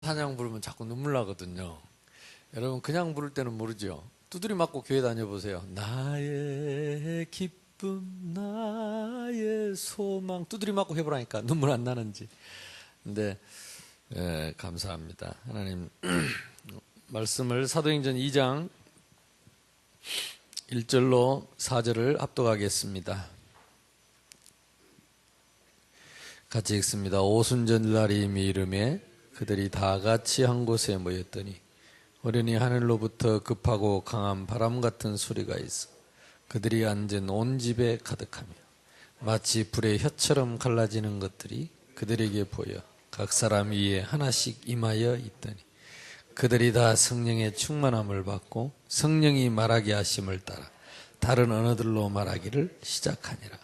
찬양 부르면 자꾸 눈물 나거든요. 여러분 그냥 부를 때는 모르죠. 두드리 맞고 교회 다녀보세요. 나의 기쁨 나의 소망 두드리 맞고 해보라니까 눈물 안 나는지. 근데 감사합니다. 하나님 말씀을 사도행전 2장 1절로 4절을 합독하겠습니다. 같이 읽습니다. 오순절날이 이름에 그들이 다 같이 한 곳에 모였더니 어련히 하늘로부터 급하고 강한 바람 같은 소리가 있어 그들이 앉은 온 집에 가득하며 마치 불의 혀처럼 갈라지는 것들이 그들에게 보여 각 사람 위에 하나씩 임하여 있더니 그들이 다 성령의 충만함을 받고 성령이 말하게 하심을 따라 다른 언어들로 말하기를 시작하니라.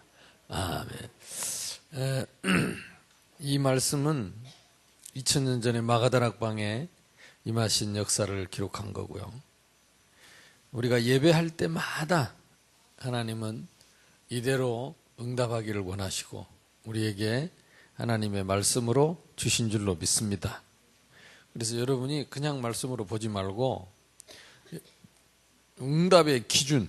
아멘. 이 말씀은 2000년 전에 마가다락방에 임하신 역사를 기록한 거고요. 우리가 예배할 때마다 하나님은 이대로 응답하기를 원하시고 우리에게 하나님의 말씀으로 주신 줄로 믿습니다. 그래서 여러분이 그냥 말씀으로 보지 말고 응답의 기준,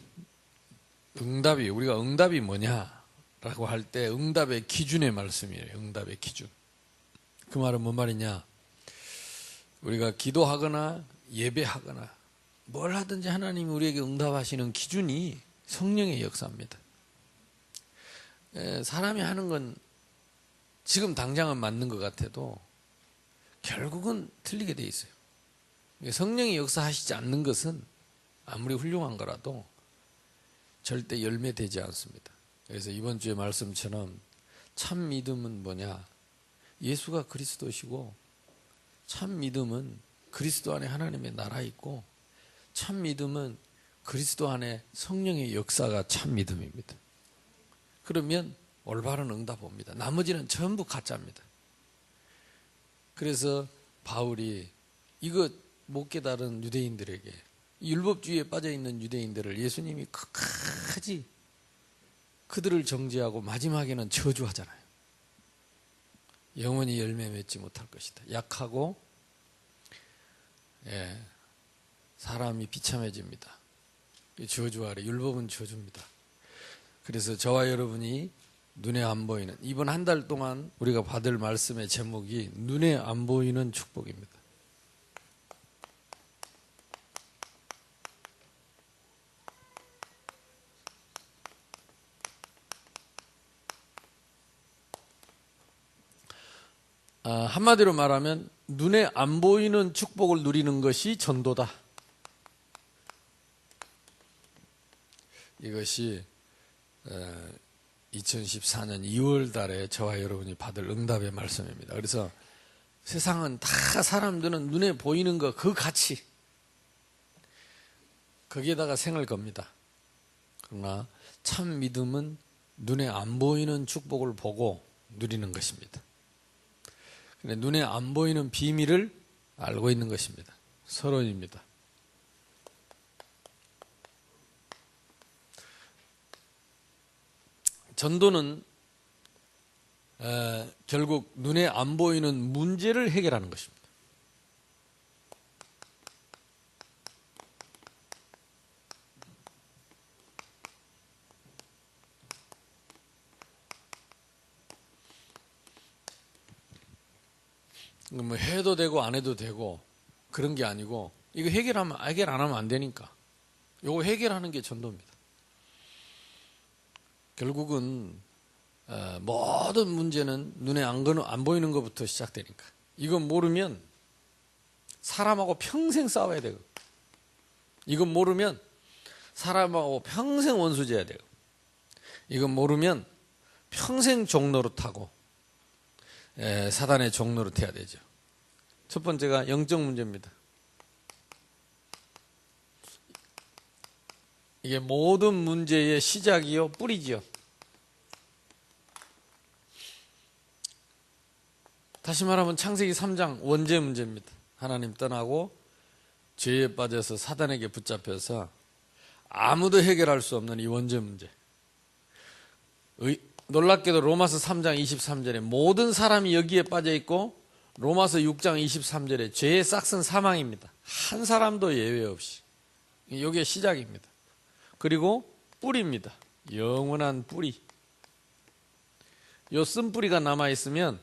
우리가 응답이 뭐냐라고 할 때 응답의 기준의 말씀이에요. 응답의 기준. 그 말은 뭔 말이냐? 우리가 기도하거나 예배하거나 뭘 하든지 하나님이 우리에게 응답하시는 기준이 성령의 역사입니다. 사람이 하는 건 지금 당장은 맞는 것 같아도 결국은 틀리게 돼 있어요. 성령이 역사하시지 않는 것은 아무리 훌륭한 거라도 절대 열매되지 않습니다. 그래서 이번 주의 말씀처럼 참 믿음은 뭐냐? 예수가 그리스도시고 참 믿음은 그리스도 안에 하나님의 나라 있고 참 믿음은 그리스도 안에 성령의 역사가 참 믿음입니다. 그러면 올바른 응답 옵니다. 나머지는 전부 가짜입니다. 그래서 바울이 이거 못 깨달은 유대인들에게 율법주의에 빠져있는 유대인들을 예수님이 끝까지 그들을 정죄하고 마지막에는 저주하잖아요. 영원히 열매 맺지 못할 것이다. 약하고 사람이 비참해집니다. 저주하래. 율법은 저주입니다. 그래서 저와 여러분이 눈에 안 보이는 이번 한 달 동안 우리가 받을 말씀의 제목이 눈에 안 보이는 축복입니다. 한마디로 말하면 눈에 안 보이는 축복을 누리는 것이 전도다. 이것이 2014년 2월 달에 저와 여러분이 받을 응답의 말씀입니다. 그래서 세상은 다 사람들은 눈에 보이는 거 그 가치 거기에다가 생을 겁니다. 그러나 참 믿음은 눈에 안 보이는 축복을 보고 누리는 것입니다. 눈에 안 보이는 비밀을 알고 있는 것입니다. 서론입니다. 전도는 결국 눈에 안 보이는 문제를 해결하는 것입니다. 뭐 해도 되고 안 해도 되고 그런 게 아니고 이거 해결 안 하면 안 되니까 이거 해결하는 게 전도입니다. 결국은 모든 문제는 눈에 안 보이는 것부터 시작되니까 이건 모르면 사람하고 평생 싸워야 되고 이건 모르면 사람하고 평생 원수져야 되고 이건 모르면 평생 종노릇하고 사단의 종노릇 해야 되죠. 첫 번째가 영적 문제입니다. 이게 모든 문제의 시작이요 뿌리지요. 다시 말하면 창세기 3장 원죄 문제입니다. 하나님 떠나고 죄에 빠져서 사단에게 붙잡혀서 아무도 해결할 수 없는 이 원죄 문제. 놀랍게도 로마서 3장 23절에 모든 사람이 여기에 빠져 있고 로마서 6장 23절에 죄의 싹은 사망입니다. 한 사람도 예외 없이. 이게 시작입니다. 그리고 뿌리입니다. 영원한 뿌리. 요 쓴뿌리가 남아있으면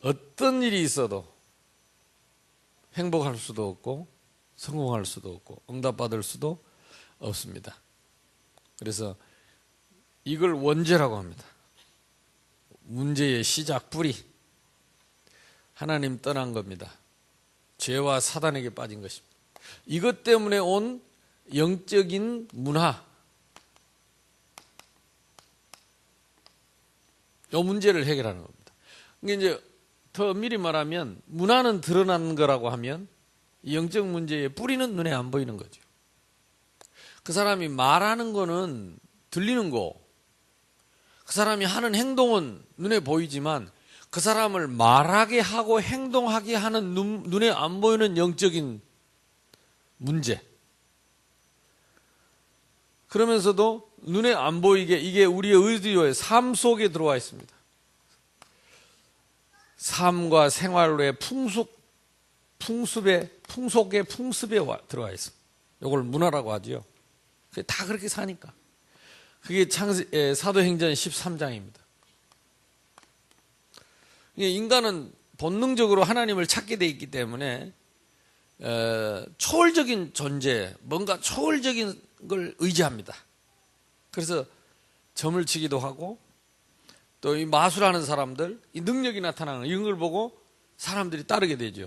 어떤 일이 있어도 행복할 수도 없고 성공할 수도 없고 응답받을 수도 없습니다. 그래서 이걸 원죄라고 합니다. 문제의 시작 뿌리. 하나님 떠난 겁니다. 죄와 사단에게 빠진 것입니다. 이것 때문에 온 영적인 문화, 이 문제를 해결하는 겁니다. 이게 이제 더 엄밀히 말하면 문화는 드러나는 거라고 하면 이 영적 문제의 뿌리는 눈에 안 보이는 거죠. 그 사람이 말하는 거는 들리는 거, 그 사람이 하는 행동은 눈에 보이지만 그 사람을 말하게 하고 행동하게 하는 눈에 안 보이는 영적인 문제. 그러면서도 눈에 안 보이게 이게 우리의 의지의 삶 속에 들어와 있습니다. 삶과 생활의 풍속에 들어와 있습니다. 이걸 문화라고 하죠. 다 그렇게 사니까. 그게 사도행전 13장입니다. 인간은 본능적으로 하나님을 찾게 돼 있기 때문에 초월적인 존재, 뭔가 초월적인 걸 의지합니다. 그래서 점을 치기도 하고 또 이 마술하는 사람들, 이 능력이 나타나는 이런 걸 보고 사람들이 따르게 되죠.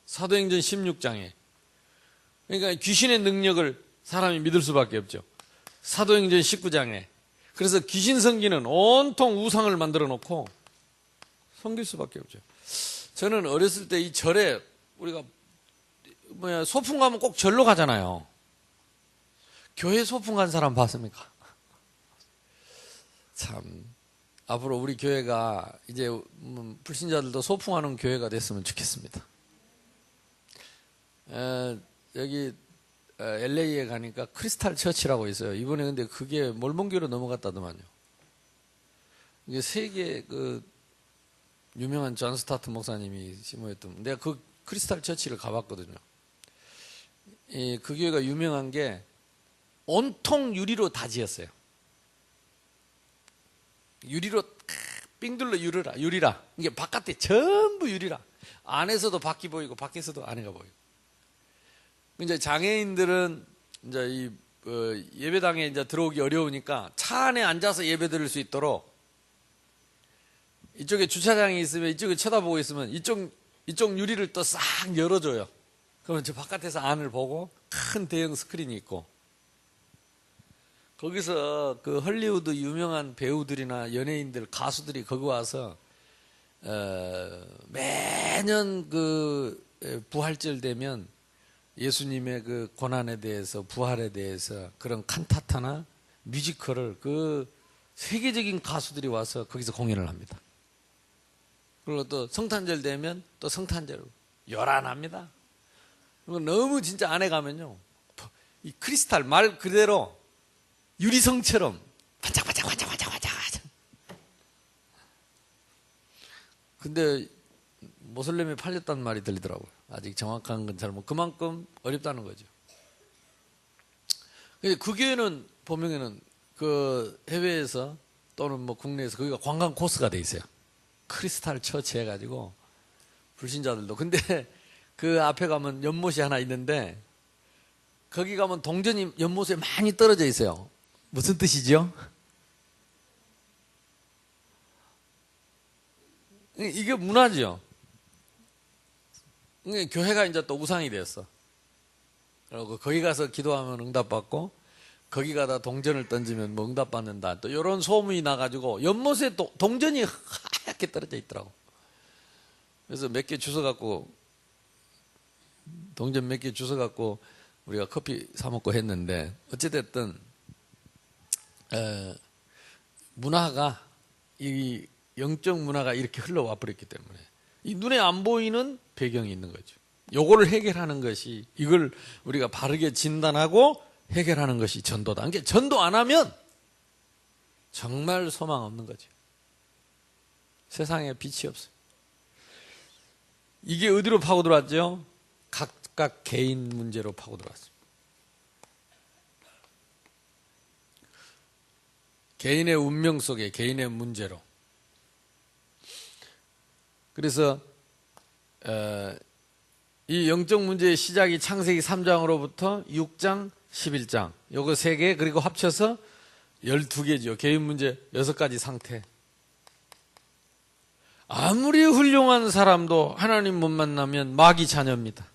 사도행전 16장에. 그러니까 귀신의 능력을 사람이 믿을 수밖에 없죠. 사도행전 19장에. 그래서 귀신 섬기는 온통 우상을 만들어 놓고 섬길 수밖에 없죠. 저는 어렸을 때 이 절에 우리가 소풍 가면 꼭 절로 가잖아요. 교회 소풍 간 사람 봤습니까? 참 앞으로 우리 교회가 이제 불신자들도 소풍하는 교회가 됐으면 좋겠습니다. 여기 LA에 가니까 크리스탈 처치라고 있어요. 이번에 근데 그게 몰몬교로 넘어갔다더만요. 이게 세계 그 유명한 존 스타트 목사님이 심호했던, 내가 그 크리스탈 처치를 가봤거든요. 그 교회가 유명한 게 온통 유리로 다 지었어요. 유리로 삥둘러 유리라. 이게 바깥에 전부 유리라. 안에서도 밖이 보이고 밖에서도 안에가 보이고. 이제 장애인들은 이제 이 예배당에 이제 들어오기 어려우니까 차 안에 앉아서 예배 드릴 수 있도록 이쪽에 주차장이 있으면 이쪽에 쳐다보고 있으면 이쪽 유리를 또 싹 열어줘요. 그러면 저 바깥에서 안을 보고 큰 대형 스크린이 있고, 거기서 그 헐리우드 유명한 배우들이나 연예인들, 가수들이 거기 와서 매년 그 부활절 되면 예수님의 그 고난에 대해서, 부활에 대해서 그런 칸타타나 뮤지컬을 그 세계적인 가수들이 와서 거기서 공연을 합니다. 그리고 또 성탄절 되면 또 성탄절 요란합니다. 그리고 너무 진짜 안에 가면요, 이 크리스탈 말 그대로 유리성처럼 반짝반짝. 근데 모슬렘에 팔렸다는 말이 들리더라고요. 아직 정확한 건 잘 모르고 그만큼 어렵다는 거죠. 근데 그 교회는 보면은 그 해외에서 또는 뭐 국내에서 거기가 관광 코스가 돼 있어요. 크리스탈 처치 해가지고 불신자들도. 근데 그 앞에 가면 연못이 하나 있는데 거기 가면 동전이 연못에 많이 떨어져 있어요. 무슨 뜻이죠? 이게 문화죠. 교회가 이제 또 우상이 됐어. 그리고 거기 가서 기도하면 응답받고 거기 가다 동전을 던지면 뭐 응답받는다. 또 이런 소문이 나가지고 연못에 동전이 하얗게 떨어져 있더라고. 그래서 몇 개 주워갖고, 동전 몇 개 주워갖고 우리가 커피 사 먹고 했는데, 어찌됐든 문화가, 이 영적 문화가 이렇게 흘러와 버렸기 때문에 이 눈에 안 보이는 배경이 있는 거죠. 요거를 해결하는 것이, 이걸 우리가 바르게 진단하고 해결하는 것이 전도다. 그러니까 전도 안 하면 정말 소망 없는 거죠. 세상에 빛이 없어요. 이게 어디로 파고들어왔죠? 각각 개인 문제로 파고들어왔습니다. 개인의 운명 속에 개인의 문제로. 그래서 이 영적 문제의 시작이 창세기 3장으로부터 6장, 11장 요거 3개 그리고 합쳐서 12개죠. 개인 문제 6가지 상태. 아무리 훌륭한 사람도 하나님 못 만나면 마귀 자녀입니다.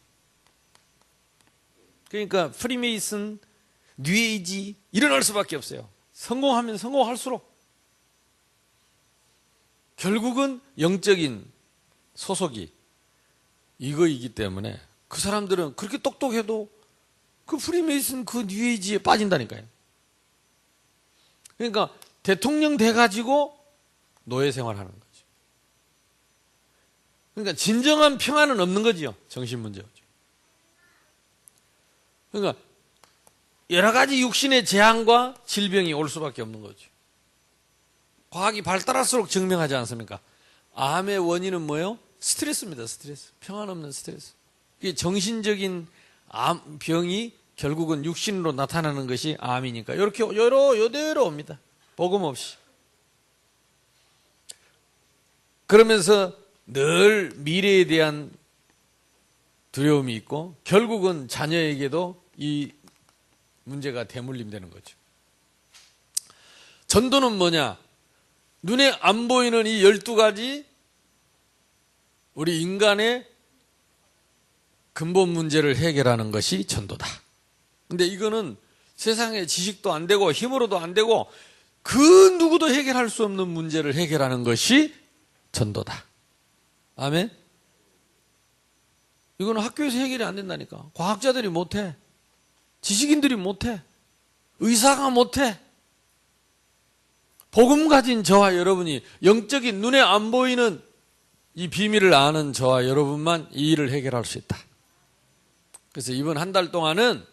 그러니까 프리메이슨, 뉴에이지 일어날 수밖에 없어요. 성공하면 성공할수록 결국은 영적인 소속이 이거이기 때문에 그 사람들은 그렇게 똑똑해도 그 프리메이슨 그 뉴에이지에 빠진다니까요. 그러니까 대통령 돼가지고 노예 생활하는 거죠. 그러니까 진정한 평안은 없는 거지요. 정신 문제죠. 그러니까 여러 가지 육신의 재앙과 질병이 올 수밖에 없는 거죠. 과학이 발달할수록 증명하지 않습니까? 암의 원인은 뭐예요? 스트레스입니다. 스트레스. 평안 없는 스트레스. 이게 정신적인 병이 결국은 육신으로 나타나는 것이 암이니까 이렇게 요대로 옵니다. 복음 없이. 그러면서 늘 미래에 대한 두려움이 있고 결국은 자녀에게도 이 문제가 대물림되는 거죠. 전도는 뭐냐? 눈에 안 보이는 이 12가지 우리 인간의 근본 문제를 해결하는 것이 전도다. 근데 이거는 세상에 지식도 안 되고 힘으로도 안 되고 그 누구도 해결할 수 없는 문제를 해결하는 것이 전도다. 아멘? 이거는 학교에서 해결이 안 된다니까. 과학자들이 못해. 지식인들이 못해. 의사가 못해. 복음 가진 저와 여러분이 영적인 눈에 안 보이는 이 비밀을 아는 저와 여러분만 이 일을 해결할 수 있다. 그래서 이번 한 달 동안은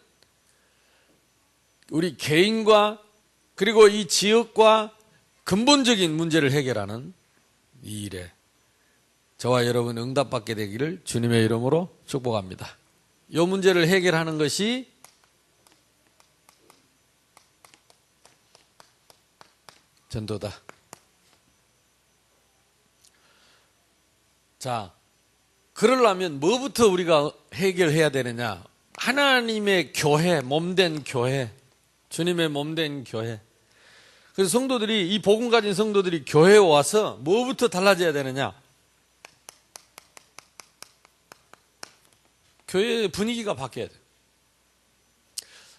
우리 개인과 그리고 이 지역과 근본적인 문제를 해결하는 이 일에 저와 여러분 응답받게 되기를 주님의 이름으로 축복합니다. 이 문제를 해결하는 것이 전도다. 자, 그러려면 뭐부터 우리가 해결해야 되느냐? 하나님의 교회, 몸된 교회, 주님의 몸된 교회. 그래서 성도들이, 이 복음 가진 성도들이 교회에 와서 뭐부터 달라져야 되느냐? 교회의 분위기가 바뀌어야 돼요.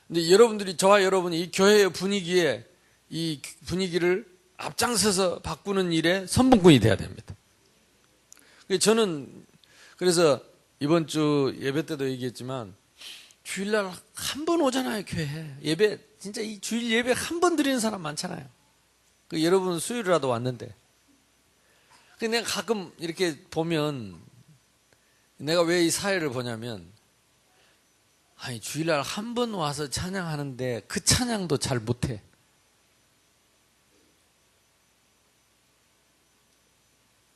근데 여러분들이, 저와 여러분이 이 교회의 분위기에, 이 분위기를 앞장서서 바꾸는 일에 선봉꾼이 돼야 됩니다. 저는 그래서 이번 주 예배 때도 얘기했지만 주일날 한 번 오잖아요. 교회 예배 진짜 이 주일 예배 한 번 드리는 사람 많잖아요. 여러분 수요일이라도 왔는데 근데 내가 가끔 이렇게 보면 내가 왜 이 사회를 보냐면 아니 주일날 한 번 와서 찬양하는데 그 찬양도 잘 못해.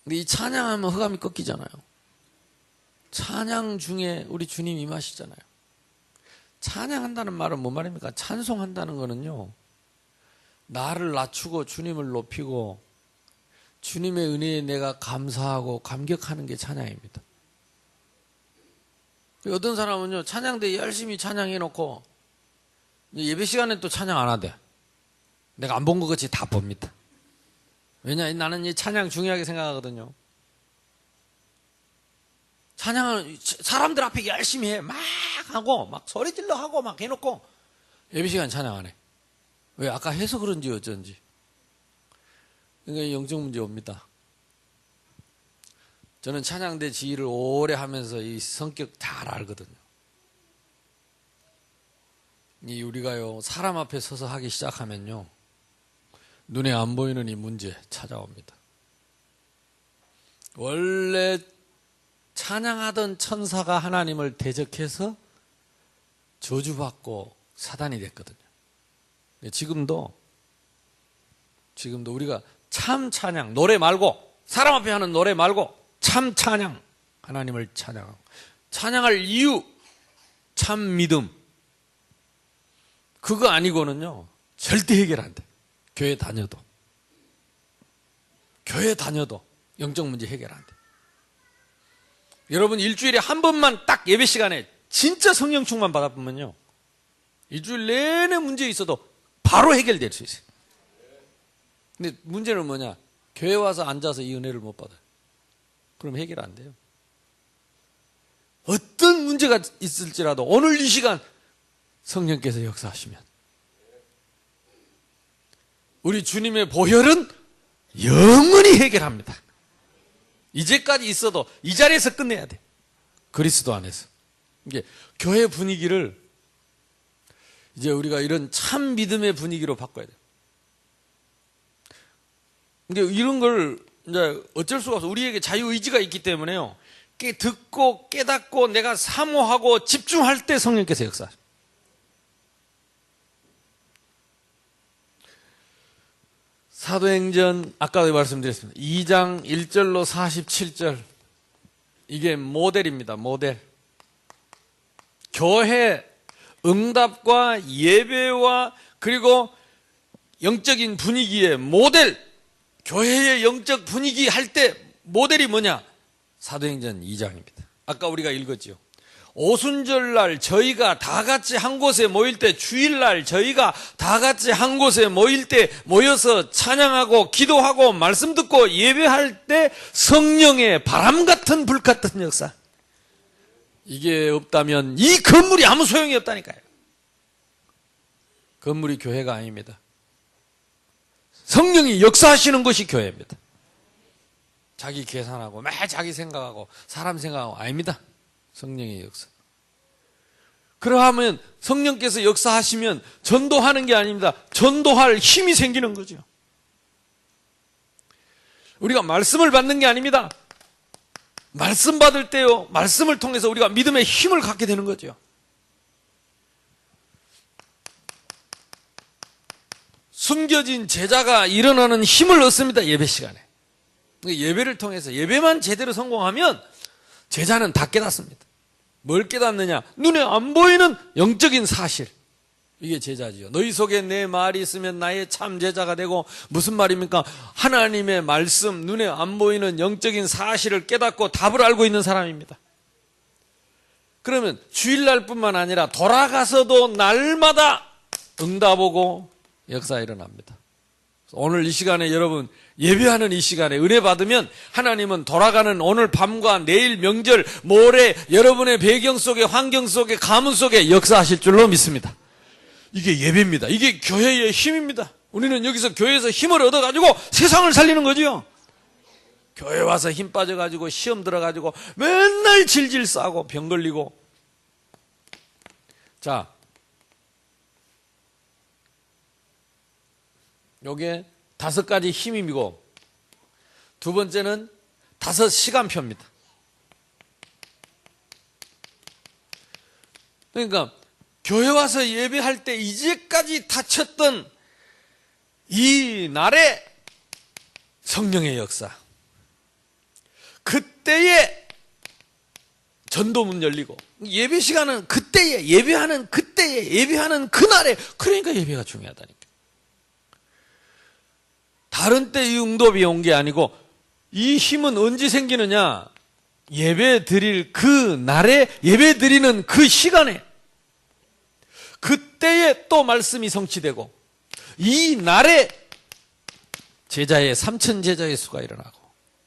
근데 이 찬양하면 흑암이 꺾이잖아요. 찬양 중에 우리 주님 임하시잖아요. 찬양한다는 말은 뭔 말입니까? 찬송한다는 거는요, 나를 낮추고 주님을 높이고 주님의 은혜에 내가 감사하고 감격하는 게 찬양입니다. 어떤 사람은요, 찬양대 열심히 찬양해놓고 예배 시간에 또 찬양 안 하대. 내가 안 본 것 같이 다 봅니다. 왜냐, 나는 이 찬양 중요하게 생각하거든요. 찬양은 사람들 앞에 열심히 해. 막 하고, 막 소리 질러 하고, 막 해놓고, 예배 시간 찬양 안 해. 왜? 아까 해서 그런지 어쩐지. 그러니까 영적 문제 옵니다. 저는 찬양대 지휘를 오래 하면서 이 성격 잘 알거든요. 이 우리가요, 사람 앞에 서서 하기 시작하면요, 눈에 안 보이는 이 문제 찾아옵니다. 원래 찬양하던 천사가 하나님을 대적해서 저주받고 사단이 됐거든요. 지금도 우리가 참 찬양, 노래 말고, 사람 앞에 하는 노래 말고 참 찬양, 하나님을 찬양하고 찬양할 이유 참 믿음 그거 아니고는요 절대 해결 안 돼. 교회 다녀도 영적 문제 해결 안 돼. 여러분 일주일에 한 번만 딱 예배 시간에 진짜 성령 충만 받아보면요 일주일 내내 문제 있어도 바로 해결될 수 있어요. 근데 문제는 뭐냐? 교회 와서 앉아서 이 은혜를 못 받아요. 그럼 해결 안 돼요. 어떤 문제가 있을지라도 오늘 이 시간 성령께서 역사하시면 우리 주님의 보혈은 영원히 해결합니다. 이제까지 있어도 이 자리에서 끝내야 돼. 그리스도 안에서. 이게 교회 분위기를 이제 우리가 이런 참 믿음의 분위기로 바꿔야 돼요. 근데 이런 걸 이제 어쩔 수가 없어. 우리에게 자유의지가 있기 때문에요. 듣고 깨닫고 내가 사모하고 집중할 때 성령께서 역사하셔요. 사도행전 아까도 말씀드렸습니다. 2장 1절로 47절 이게 모델입니다. 모델. 교회 응답과 예배와 그리고 영적인 분위기의 모델 교회의 영적 분위기 할 때 모델이 뭐냐? 사도행전 2장입니다. 아까 우리가 읽었죠. 오순절날 저희가 다 같이 한 곳에 모일 때 주일날 저희가 다 같이 한 곳에 모일 때 모여서 찬양하고 기도하고 말씀 듣고 예배할 때 성령의 바람 같은 불 같은 역사 이게 없다면 이 건물이 아무 소용이 없다니까요. 건물이 교회가 아닙니다. 성령이 역사하시는 것이 교회입니다. 자기 계산하고 매일 자기 생각하고 사람 생각하고 아닙니다. 성령의 역사. 그러하면 성령께서 역사하시면 전도하는 게 아닙니다. 전도할 힘이 생기는 거죠. 우리가 말씀을 받는 게 아닙니다. 말씀 받을 때요. 말씀을 통해서 우리가 믿음의 힘을 갖게 되는 거죠. 숨겨진 제자가 일어나는 힘을 얻습니다. 예배 시간에. 예배를 통해서 예배만 제대로 성공하면 제자는 다 깨닫습니다. 뭘 깨닫느냐? 눈에 안 보이는 영적인 사실. 이게 제자지요. 너희 속에 내 말이 있으면 나의 참 제자가 되고 무슨 말입니까? 하나님의 말씀, 눈에 안 보이는 영적인 사실을 깨닫고 답을 알고 있는 사람입니다. 그러면 주일날뿐만 아니라 돌아가서도 날마다 응답 오고 역사 일어납니다. 오늘 이 시간에 여러분 예배하는 이 시간에 은혜 받으면 하나님은 돌아가는 오늘 밤과 내일 명절 모레 여러분의 배경 속에 환경 속에 가문 속에 역사하실 줄로 믿습니다. 이게 예배입니다. 이게 교회의 힘입니다. 우리는 여기서 교회에서 힘을 얻어가지고 세상을 살리는 거죠. 교회 와서 힘 빠져가지고 시험 들어가지고 맨날 질질 싸고 병 걸리고. 자, 요게 5가지 힘이고 두 번째는 5시간표입니다. 그러니까 교회 와서 예배할 때 이제까지 다쳤던 이 날의 성령의 역사, 그때에 전도문 열리고 예배 시간은 그때에 예배하는 그때에 예배하는 그날에, 그러니까 예배가 중요하다니까. 다른 때 이 응답이 온 게 아니고 이 힘은 언제 생기느냐? 예배 드릴 그 날에 예배 드리는 그 시간에 그때에 또 말씀이 성취되고 이 날에 제자의 3,000 제자의 수가 일어나고.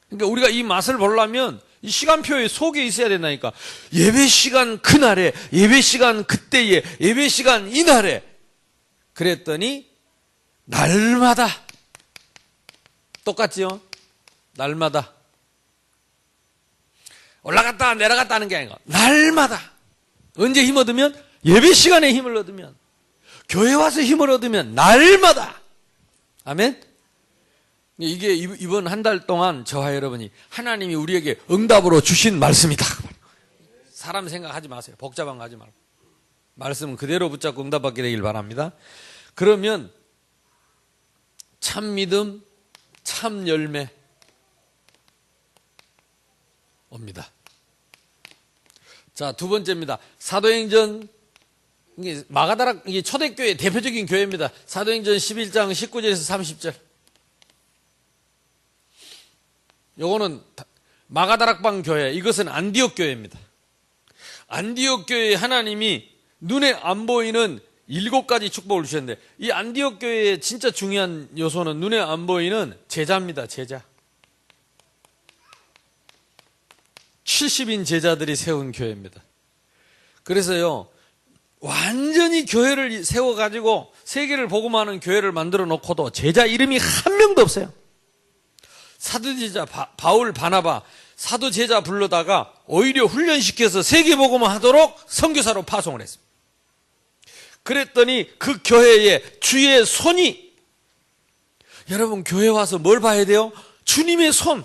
그러니까 우리가 이 맛을 보려면 이 시간표에 속에 있어야 된다니까. 예배 시간 그날에 예배 시간 그때에 예배 시간 이날에. 그랬더니 날마다 똑같지요? 날마다 올라갔다 내려갔다 하는 게 아니고 날마다. 언제 힘 얻으면? 예배 시간에 힘을 얻으면, 교회 와서 힘을 얻으면 날마다. 아멘? 이게 이번 한 달 동안 저와 여러분이 하나님이 우리에게 응답으로 주신 말씀이다. 사람 생각하지 마세요. 복잡한 거 하지 말고 말씀은 그대로 붙잡고 응답받게 되길 바랍니다. 그러면 참 믿음, 참 열매 옵니다. 자, 두 번째입니다. 사도행전, 이게 마가다락, 이게 초대교회 대표적인 교회입니다. 사도행전 11장 19절에서 30절. 요거는 마가다락방 교회, 이것은 안디옥 교회입니다. 안디옥 교회에 하나님이 눈에 안 보이는 7가지 축복을 주셨는데, 이 안디옥 교회의 진짜 중요한 요소는 눈에 안 보이는 제자입니다. 제자. 70인 제자들이 세운 교회입니다. 그래서요, 완전히 교회를 세워가지고 세계를 복음하는 교회를 만들어 놓고도 제자 이름이 한 명도 없어요. 사도제자 바울 바나바 사도제자 불러다가 오히려 훈련시켜서 세계 복음을 하도록 선교사로 파송을 했습니다. 그랬더니 그 교회에 주의 손이, 여러분 교회 와서 뭘 봐야 돼요? 주님의 손.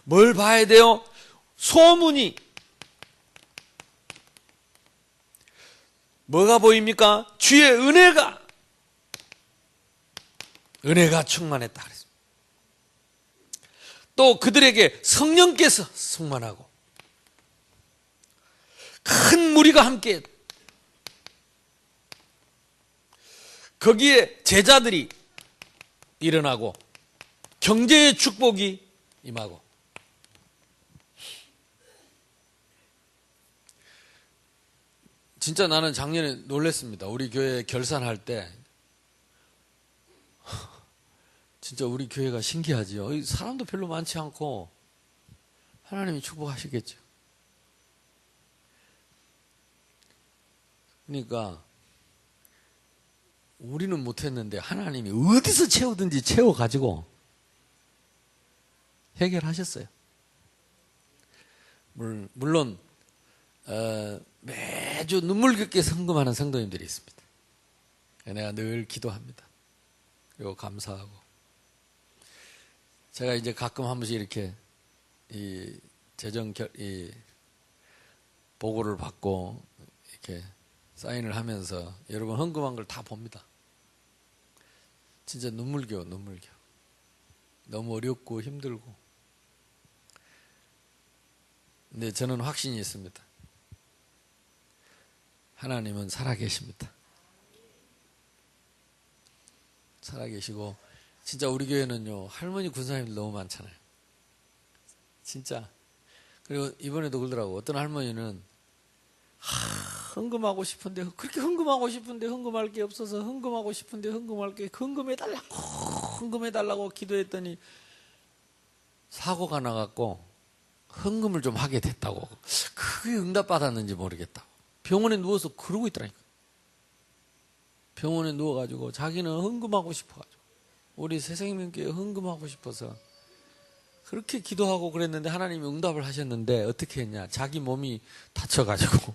뭘 봐야 돼요? 소문이. 뭐가 보입니까? 주의 은혜가 충만했다 그랬습니다. 또 그들에게 성령께서 충만하고 큰 무리가 함께, 거기에 제자들이 일어나고 경제의 축복이 임하고. 진짜 나는 작년에 놀랐습니다. 우리 교회 결산할 때 진짜 우리 교회가 신기하지요. 사람도 별로 많지 않고 하나님이 축복하시겠죠. 그러니까 우리는 못했는데 하나님이 어디서 채우든지 채워가지고 해결하셨어요. 물론 매주 눈물겹게 헌금하는 성도님들이 있습니다. 내가 늘 기도합니다. 그리고 감사하고. 제가 이제 가끔 한 번씩 이렇게 이 보고를 받고 이렇게 사인을 하면서 여러분 헌금한 걸 다 봅니다. 진짜 눈물겨워. 너무 어렵고 힘들고. 근데 저는 확신이 있습니다. 하나님은 살아계십니다. 살아계시고, 진짜 우리 교회는요, 할머니 군사님들 너무 많잖아요. 진짜. 그리고 이번에도 그러더라고. 어떤 할머니는 헌금하고 싶은데, 그렇게 헌금하고 싶은데 헌금할 게 없어서 헌금하고 싶은데 헌금해달라고 기도했더니 사고가 나갖고 헌금을 좀 하게 됐다고. 그게 응답받았는지 모르겠다고. 병원에 누워서 그러고 있더라니까. 병원에 누워가지고 자기는 헌금하고 싶어가지고, 우리 새생명교회 헌금하고 싶어서 그렇게 기도하고 그랬는데 하나님이 응답을 하셨는데 어떻게 했냐. 자기 몸이 다쳐가지고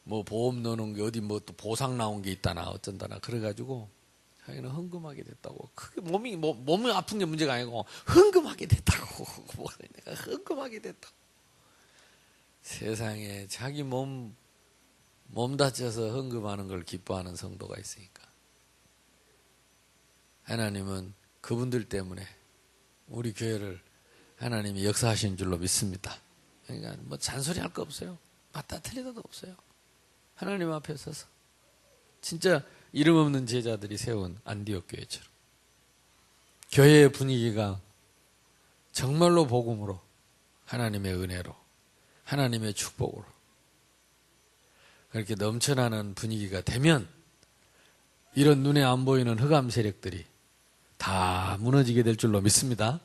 뭐 보험 넣는 게 어디 뭐 또 보상 나온 게 있다나 어쩐다나 그래가지고 자기는 헌금하게 됐다고. 그게 몸이 아픈 게 문제가 아니고 헌금하게 됐다고. 내가 헌금하게 됐다고. 세상에 자기 몸 다쳐서 헌금하는 걸 기뻐하는 성도가 있으니까 하나님은 그분들 때문에 우리 교회를 하나님이 역사하시는 줄로 믿습니다. 그러니까 뭐 잔소리 할 거 없어요. 맞다 틀리다도 없어요. 하나님 앞에 서서 진짜 이름 없는 제자들이 세운 안디옥 교회처럼 교회의 분위기가 정말로 복음으로, 하나님의 은혜로, 하나님의 축복으로 그렇게 넘쳐나는 분위기가 되면 이런 눈에 안 보이는 흑암 세력들이 다 무너지게 될 줄로 믿습니다.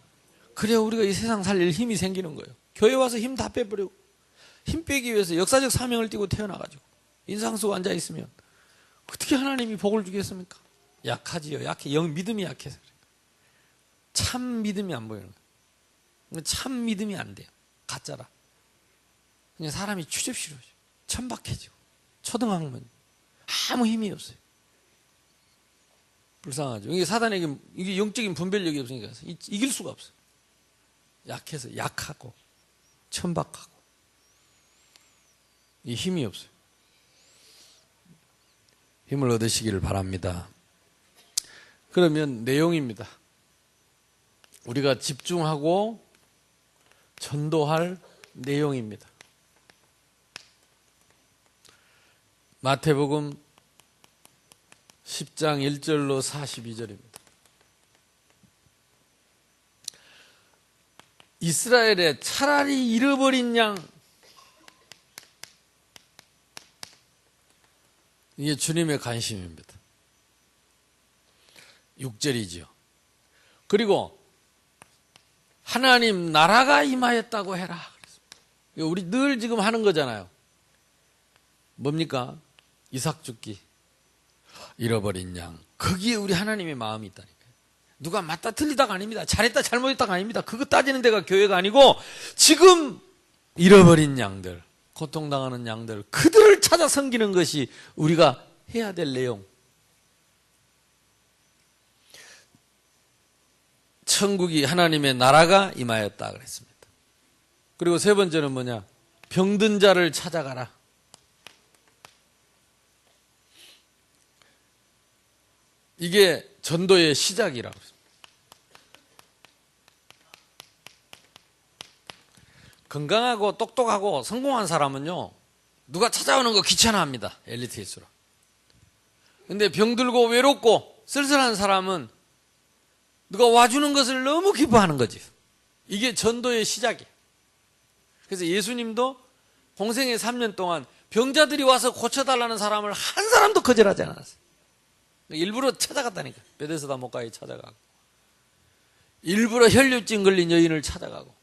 그래야 우리가 이 세상 살릴 힘이 생기는 거예요. 교회 와서 힘 다 빼버리고 힘 빼기 위해서 역사적 사명을 띠고 태어나가지고 인상 쓰고 앉아있으면 어떻게 하나님이 복을 주겠습니까? 약하지요. 약해. 믿음이 약해서 그래요. 참 믿음이 안 보이는 거예요. 참 믿음이 안 돼요. 가짜라. 그냥 사람이 추접스러워져. 천박해지고 초등학문 아무 힘이 없어요. 불쌍하죠. 이게 사단에게 이게 영적인 분별력이 없으니까 이길 수가 없어요. 약해서 약하고 천박하고 이 힘이 없어요. 힘을 얻으시기를 바랍니다. 그러면 내용입니다. 우리가 집중하고 전도할 내용입니다. 마태복음 10장 1절로 42절입니다. 이스라엘의 차라리 잃어버린 양, 이게 주님의 관심입니다. 6절이지요. 그리고 하나님 나라가 임하였다고 해라. 우리 늘 지금 하는 거잖아요. 뭡니까? 이삭 죽기, 잃어버린 양. 거기에 우리 하나님의 마음이 있다니까요. 누가 맞다 틀리다가 아닙니다. 잘했다 잘못했다가 아닙니다. 그거 따지는 데가 교회가 아니고 지금 잃어버린 양들, 고통당하는 양들, 그들을 찾아 섬기는 것이 우리가 해야 될 내용. 천국이, 하나님의 나라가 임하였다 그랬습니다. 그리고 세 번째는 뭐냐? 병든 자를 찾아가라. 이게 전도의 시작이라고 했습니다. 건강하고 똑똑하고 성공한 사람은요, 누가 찾아오는 거 귀찮아합니다. 엘리트일수록. 근데 병들고 외롭고 쓸쓸한 사람은 누가 와주는 것을 너무 기뻐하는 거지. 이게 전도의 시작이에요. 그래서 예수님도 공생의 3년 동안 병자들이 와서 고쳐달라는 사람을 한 사람도 거절하지 않았어요. 일부러 찾아갔다니까. 베데스다 목가에 찾아가고, 일부러 혈류증 걸린 여인을 찾아가고,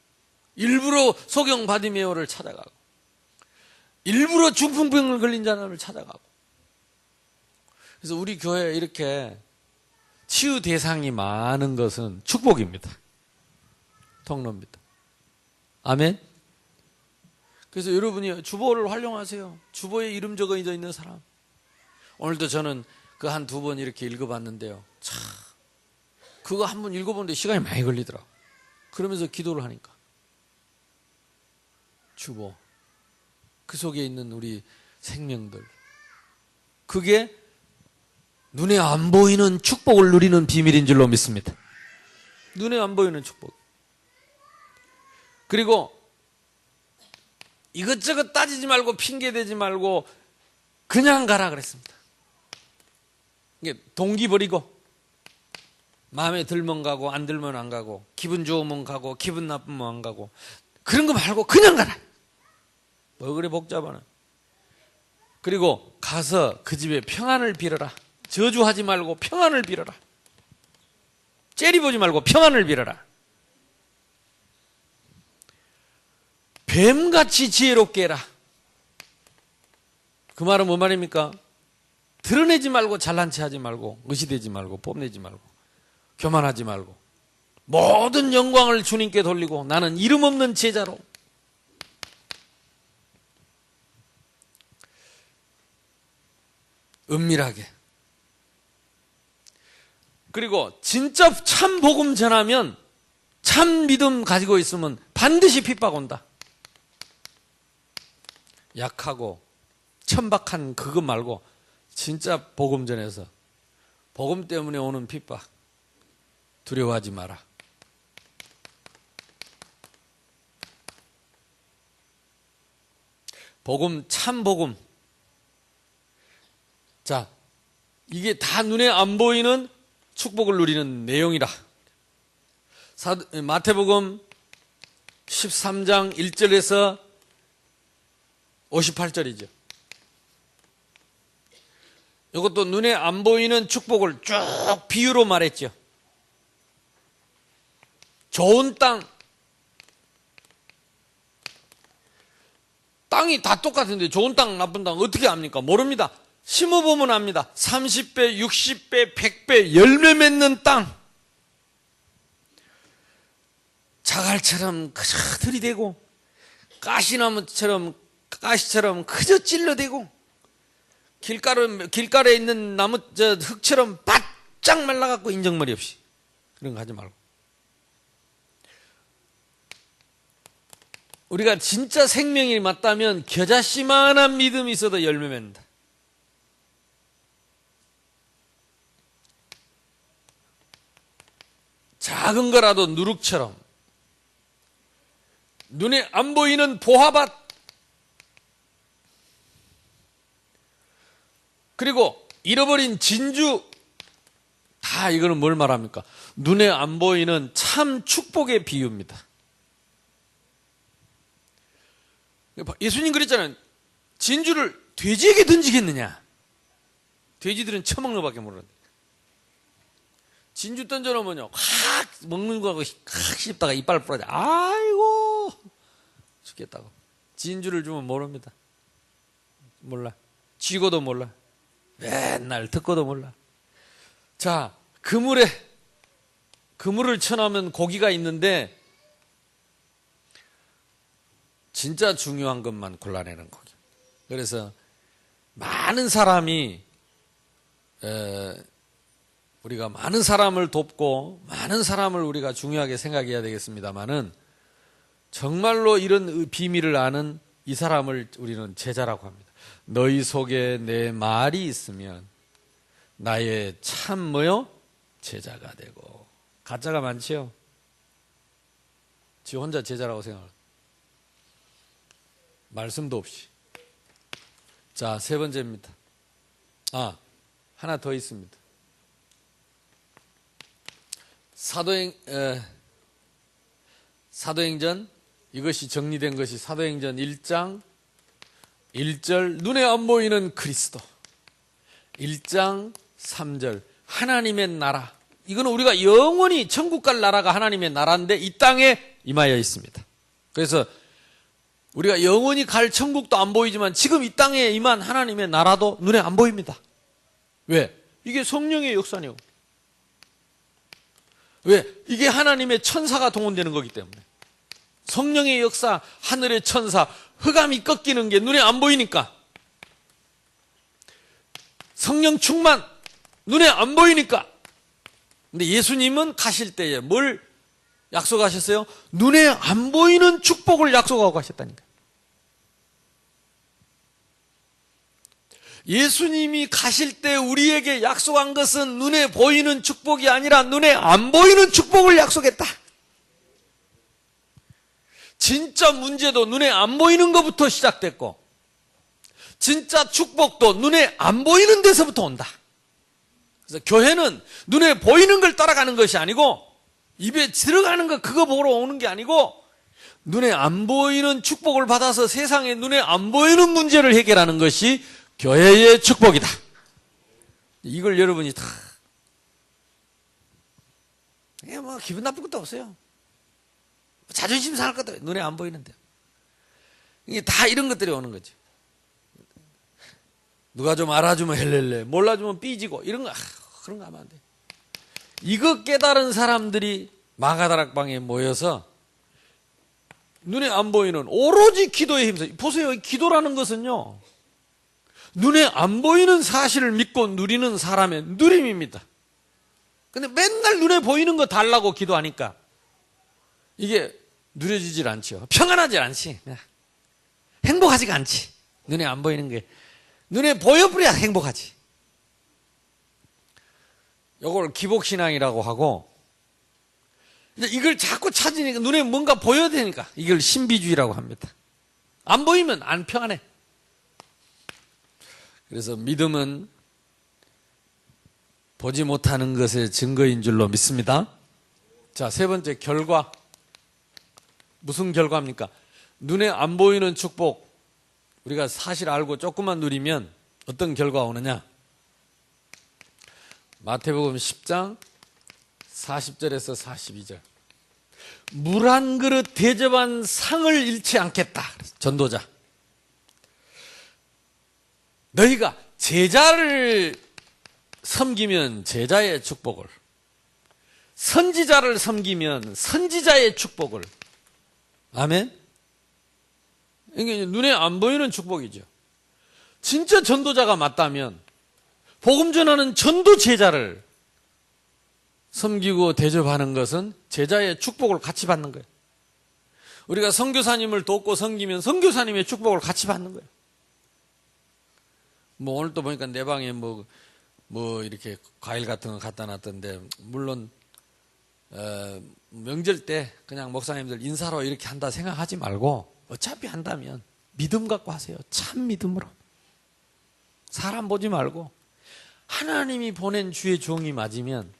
일부러 소경 바디메오를 찾아가고, 일부러 중풍병을 걸린 사람을 찾아가고. 그래서 우리 교회에 이렇게 치유 대상이 많은 것은 축복입니다. 통로입니다. 아멘. 그래서 여러분이 주보를 활용하세요. 주보에 이름 적어 있는 사람. 오늘도 저는 그 한 두 번 이렇게 읽어봤는데요. 참, 그거 한 번 읽어보는데 시간이 많이 걸리더라고. 그러면서 기도를 하니까. 주보. 그 속에 있는 우리 생명들. 그게 눈에 안 보이는 축복을 누리는 비밀인 줄로 믿습니다. 눈에 안 보이는 축복. 그리고 이것저것 따지지 말고 핑계대지 말고 그냥 가라 그랬습니다. 이게 동기 버리고, 마음에 들면 가고 안 들면 안 가고, 기분 좋으면 가고 기분 나쁘면 안 가고, 그런 거 말고 그냥 가라. 뭐 그래 복잡하나. 그리고 가서 그 집에 평안을 빌어라. 저주하지 말고 평안을 빌어라. 째려보지 말고 평안을 빌어라. 뱀같이 지혜롭게 해라. 그 말은 뭐 말입니까? 드러내지 말고 잘난 체 하지 말고 의시되지 말고 뽐내지 말고 교만하지 말고 모든 영광을 주님께 돌리고 나는 이름 없는 제자로. 은밀하게. 그리고 진짜 참 복음 전하면, 참 믿음 가지고 있으면 반드시 핍박 온다. 약하고 천박한 그것 말고 진짜 복음 전해서 복음 때문에 오는 핍박 두려워하지 마라. 복음, 참 복음. 자, 이게 다 눈에 안 보이는 축복을 누리는 내용이라. 마태복음 13장 1절에서 58절이죠. 이것도 눈에 안 보이는 축복을 쭉 비유로 말했죠. 좋은 땅. 땅이 다 똑같은데 좋은 땅, 나쁜 땅 어떻게 압니까? 모릅니다. 심어보면 압니다. 30배, 60배, 100배 열매 맺는 땅. 자갈처럼 그저 들이대고, 가시나무처럼, 가시처럼 그저 찔러대고, 길가에 있는 나무, 흙처럼 바짝 말라갖고 인정머리 없이. 그런 거 하지 말고. 우리가 진짜 생명이 맞다면 겨자씨만한 믿음이 있어도 열매 맺는다. 작은 거라도 누룩처럼 눈에 안 보이는 보화밭, 그리고 잃어버린 진주, 다 이거는 뭘 말합니까? 눈에 안 보이는 참 축복의 비유입니다. 예수님 그랬잖아요. 진주를 돼지에게 던지겠느냐? 돼지들은 처먹는 것밖에 모르는데. 진주 던져놓으면요, 확 먹는 거하고 확 씹다가 이빨 부러져. 아이고, 죽겠다고. 진주를 주면 모릅니다. 몰라. 쥐고도 몰라. 맨날 듣고도 몰라. 자, 그물을 쳐놓으면 고기가 있는데, 진짜 중요한 것만 골라내는 거죠. 그래서 많은 사람이 우리가 많은 사람을 돕고 많은 사람을 우리가 중요하게 생각해야 되겠습니다만은 정말로 이런 비밀을 아는 이 사람을 우리는 제자라고 합니다. 너희 속에 내 말이 있으면 나의 참 뭐요? 제자가 되고. 가짜가 많지요? 지 혼자 제자라고 생각합니다. 말씀도 없이. 자, 세 번째입니다. 하나 더 있습니다. 사도행전, 이것이 정리된 것이 사도행전 1장 1절, 눈에 안 보이는 그리스도. 1장 3절, 하나님의 나라. 이거는 우리가 영원히 천국 갈 나라가 하나님의 나라인데 이 땅에 임하여 있습니다. 그래서 우리가 영원히 갈 천국도 안 보이지만 지금 이 땅에 임한 하나님의 나라도 눈에 안 보입니다. 왜? 이게 성령의 역사네요. 왜? 이게 하나님의 천사가 동원되는 거기 때문에. 성령의 역사, 하늘의 천사, 흑암이 꺾이는 게 눈에 안 보이니까. 성령 충만, 눈에 안 보이니까. 근데 예수님은 가실 때에 뭘 약속하셨어요? 눈에 안 보이는 축복을 약속하고 가셨다니까요. 예수님이 가실 때 우리에게 약속한 것은 눈에 보이는 축복이 아니라 눈에 안 보이는 축복을 약속했다. 진짜 문제도 눈에 안 보이는 것부터 시작됐고 진짜 축복도 눈에 안 보이는 데서부터 온다. 그래서 교회는 눈에 보이는 걸 따라가는 것이 아니고 입에 들어가는 거 그거 보러 오는 게 아니고 눈에 안 보이는 축복을 받아서 세상에 눈에 안 보이는 문제를 해결하는 것이 교회의 축복이다. 이걸 여러분이 다 뭐 기분 나쁠 것도 없어요. 자존심 상할 것도 없어요. 눈에 안 보이는데. 이게 다 이런 것들이 오는 거지. 누가 좀 알아주면 헬렐레, 몰라주면 삐지고 이런 거 그런 거 하면 안 돼. 이거 깨달은 사람들이 마가다락방에 모여서 눈에 안 보이는 오로지 기도에 힘써. 보세요. 기도라는 것은요, 눈에 안 보이는 사실을 믿고 누리는 사람의 누림입니다. 근데 맨날 눈에 보이는 거 달라고 기도하니까 이게 누려지질 않죠. 평안하지 않지. 행복하지가 않지. 눈에 안 보이는 게. 눈에 보여버려야 행복하지. 이걸 기복신앙이라고 하고, 이걸 자꾸 찾으니까 눈에 뭔가 보여야 되니까 이걸 신비주의라고 합니다. 안 보이면 안 평안해. 그래서 믿음은 보지 못하는 것의 증거인 줄로 믿습니다. 자, 세 번째 결과. 무슨 결과입니까? 눈에 안 보이는 축복 우리가 사실 알고 조금만 누리면 어떤 결과가 오느냐? 마태복음 10장 40절에서 42절. 물 한 그릇 대접한 상을 잃지 않겠다. 전도자. 너희가 제자를 섬기면 제자의 축복을, 선지자를 섬기면 선지자의 축복을. 아멘? 이게 눈에 안 보이는 축복이죠. 진짜 전도자가 맞다면 복음 전하는 전도 제자를 섬기고 대접하는 것은 제자의 축복을 같이 받는 거예요. 우리가 선교사님을 돕고 섬기면 선교사님의 축복을 같이 받는 거예요. 뭐 오늘 또 보니까 내 방에 뭐 이렇게 과일 같은 거 갖다 놨던데, 물론 명절 때 그냥 목사님들 인사로 이렇게 한다 생각하지 말고 어차피 한다면 믿음 갖고 하세요. 참 믿음으로. 사람 보지 말고 하나님이 보낸 주의 종이 맞으면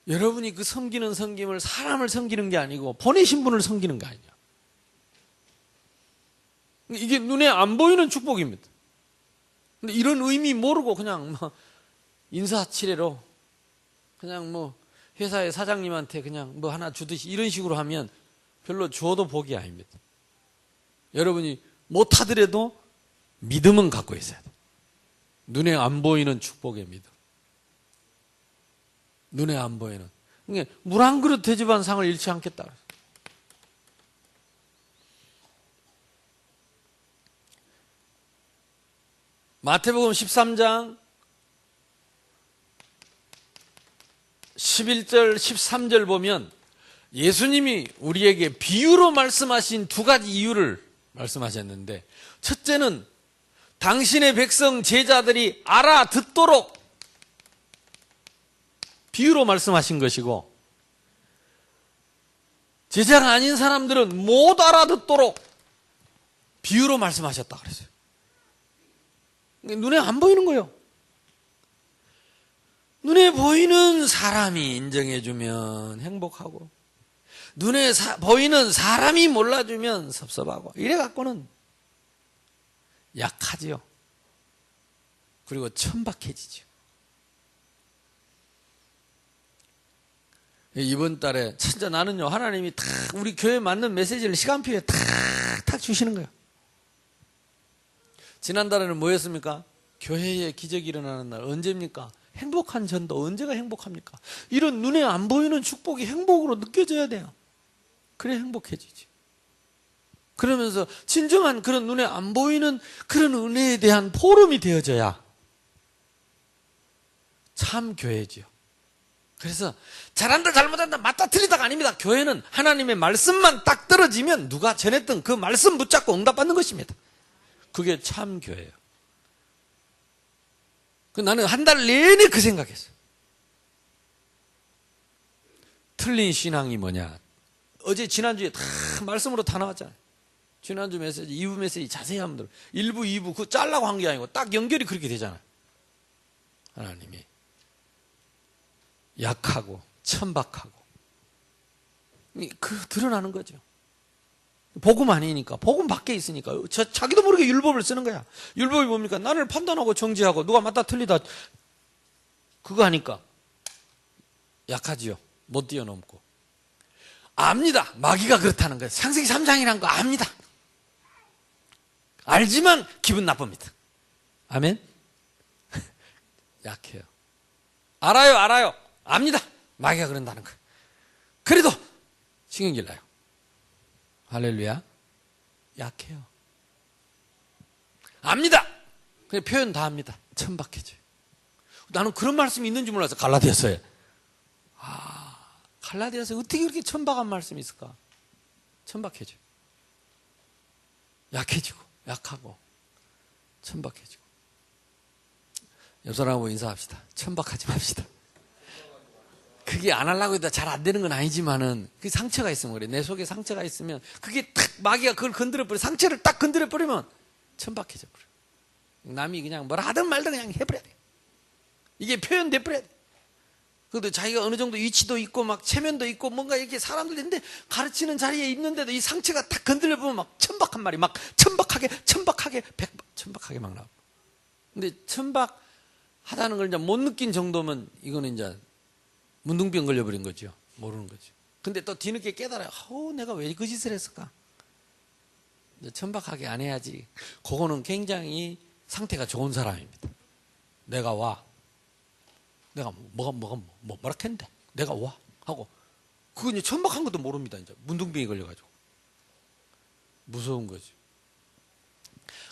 여러분이 그 섬기는 섬김을 사람을 섬기는 게 아니고 보내신 분을 섬기는 거 아니냐. 이게 눈에 안 보이는 축복입니다. 근데 이런 의미 모르고 그냥 뭐 인사치레로 그냥 뭐 회사의 사장님한테 그냥 뭐 하나 주듯이 이런 식으로 하면 별로 주어도 복이 아닙니다. 여러분이 못하더라도 믿음은 갖고 있어야 돼요. 눈에 안 보이는 축복의 믿음. 눈에 안 보이는. 그러니까 물 한 그릇 되지만 상을 잃지 않겠다. 마태복음 13장 11절 13절 보면 예수님이 우리에게 비유로 말씀하신 두 가지 이유를 말씀하셨는데, 첫째는 당신의 백성 제자들이 알아듣도록 비유로 말씀하신 것이고, 제자가 아닌 사람들은 못 알아듣도록 비유로 말씀하셨다 그랬어요. 눈에 안 보이는 거예요. 눈에 보이는 사람이 인정해주면 행복하고, 눈에 보이는 사람이 몰라주면 섭섭하고, 이래 갖고는 약하지요. 그리고 천박해지죠. 이번 달에 진짜 나는요, 하나님이 탁 우리 교회에 맞는 메시지를 시간표에 탁탁 주시는 거예요. 지난달에는 뭐였습니까? 교회에 기적이 일어나는 날 언제입니까? 행복한 전도 언제가 행복합니까? 이런 눈에 안 보이는 축복이 행복으로 느껴져야 돼요. 그래 행복해지지. 그러면서 진정한 그런 눈에 안 보이는 그런 은혜에 대한 포럼이 되어져야 참 교회지요. 그래서 잘한다 잘못한다 맞다 틀리다가 아닙니다. 교회는 하나님의 말씀만 딱 떨어지면 누가 전했던 그 말씀 붙잡고 응답받는 것입니다. 그게 참 교회예요. 나는 한 달 내내 그 생각했어요. 틀린 신앙이 뭐냐. 어제 지난주에 다 말씀으로 다 나왔잖아요. 지난주 메시지 2부 메시지 자세히 하면 들어. 1부 2부 그거 잘라고 한 게 아니고 딱 연결이 그렇게 되잖아요. 하나님이 약하고 천박하고 그 드러나는 거죠. 복음 아니니까, 복음 밖에 있으니까 자기도 모르게 율법을 쓰는 거야. 율법이 뭡니까? 나를 판단하고 정죄하고 누가 맞다 틀리다 그거 하니까 약하지요. 못 뛰어넘고. 압니다. 마귀가 그렇다는 거예요. 창세기 3장이라는 거 압니다. 알지만 기분 나쁩니다. 아멘? 약해요. 알아요. 압니다. 마귀가 그런다는 거. 그래도 신경질 나요. 할렐루야. 약해요. 압니다. 그냥 표현 다 합니다. 천박해져요. 나는 그런 말씀이 있는지 몰라서 갈라디아서에. 갈라디아서에 어떻게 그렇게 천박한 말씀이 있을까? 천박해져요. 약해지고 약하고 천박해지고. 옆 사람하고 인사합시다. 천박하지 맙시다. 그게 안 하려고 해도 잘 안 되는 건 아니지만은 그 상처가 있으면 그래. 내 속에 상처가 있으면 그게 딱 마귀가 그걸 건드려버려. 상처를 딱 건드려버리면 천박해져 버려. 남이 그냥 뭐라 하든 말든 그냥 해버려야 돼. 이게 표현돼 버려야 돼. 그런데 자기가 어느 정도 위치도 있고 막 체면도 있고 뭔가 이렇게 사람들이 있는데 가르치는 자리에 있는데도 이 상처가 딱 건드려보면 막 천박한 말이 막 천박하게 천박하게 막 나와. 근데 천박하다는 걸 이제 못 느낀 정도면 이거는 이제 문둥병 걸려버린 거죠. 모르는 거죠. 근데 또 뒤늦게 깨달아요. 내가 왜 그 짓을 했을까? 천박하게 안 해야지. 그거는 굉장히 상태가 좋은 사람입니다. 내가 와. 내가 뭐라 했는데 내가 와 하고 그거 이제 천박한 것도 모릅니다. 이제 문둥병이 걸려가지고 무서운 거죠.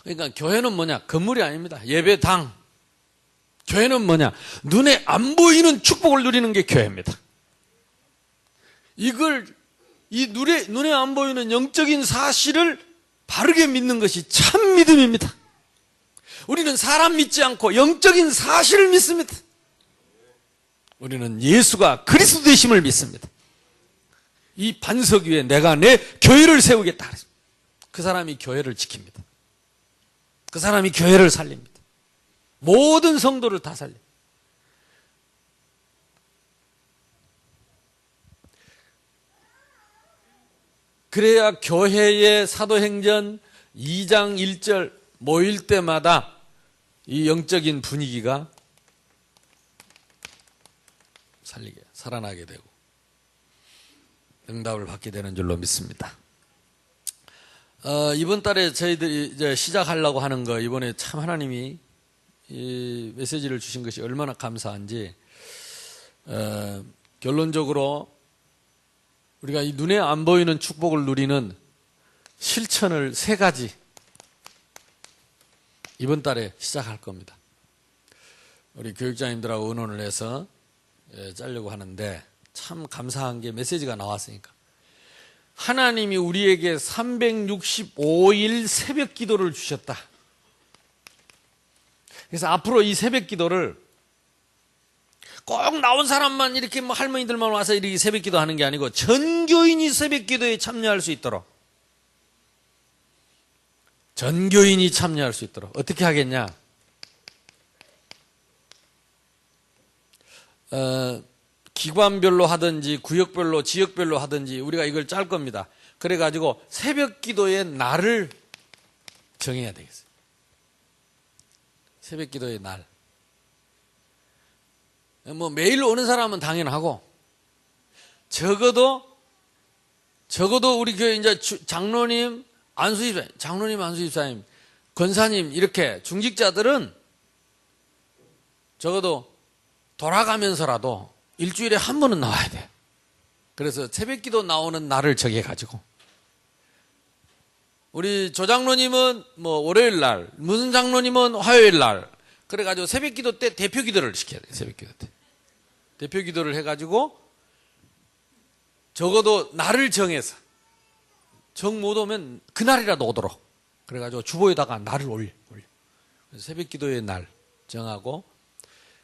그러니까 교회는 뭐냐? 건물이 아닙니다. 예배당. 교회는 뭐냐? 눈에 안 보이는 축복을 누리는 게 교회입니다. 이 눈에 안 보이는 영적인 사실을 바르게 믿는 것이 참 믿음입니다. 우리는 사람 믿지 않고 영적인 사실을 믿습니다. 우리는 예수가 그리스도 되심을 믿습니다. 이 반석 위에 내가 내 교회를 세우겠다. 그 사람이 교회를 지킵니다. 그 사람이 교회를 살립니다. 모든 성도를 다 살려. 그래야 교회의 사도행전 2장 1절 모일 때마다 이 영적인 분위기가 살아나게 되고 응답을 받게 되는 줄로 믿습니다. 이번 달에 저희들이 이제 시작하려고 하는 거, 이번에 참 하나님이 이 메시지를 주신 것이 얼마나 감사한지, 결론적으로 우리가 이 눈에 안 보이는 축복을 누리는 실천을 3가지 이번 달에 시작할 겁니다. 우리 교육자님들하고 의논을 해서 짜려고 하는데, 참 감사한 게 메시지가 나왔으니까. 하나님이 우리에게 365일 새벽 기도를 주셨다. 그래서 앞으로 이 새벽 기도를 꼭 나온 사람만 이렇게 뭐 할머니들만 와서 이렇게 새벽 기도 하는 게 아니고 전 교인이 새벽 기도에 참여할 수 있도록, 전 교인이 참여할 수 있도록 어떻게 하겠냐? 기관별로 하든지 구역별로 지역별로 하든지 우리가 이걸 짤 겁니다. 그래가지고 새벽 기도의 날을 정해야 되겠어요. 새벽 기도의 날. 뭐 매일 오는 사람은 당연하고, 적어도 우리 교회 이제 장로님, 안수집사님, 권사님 이렇게 중직자들은 적어도 돌아가면서라도 일주일에 한 번은 나와야 돼. 그래서 새벽 기도 나오는 날을 정해가지고, 우리 조장로님은 뭐 월요일 날, 무슨 장로님은 화요일 날, 그래가지고 새벽 기도 때 대표 기도를 시켜야 돼. 새벽 기도 때 대표 기도를 해가지고 적어도 날을 정해서, 정 못 오면 그날이라도 오도록 그래가지고 주보에다가 날을 올려. 그래서 새벽 기도의 날 정하고,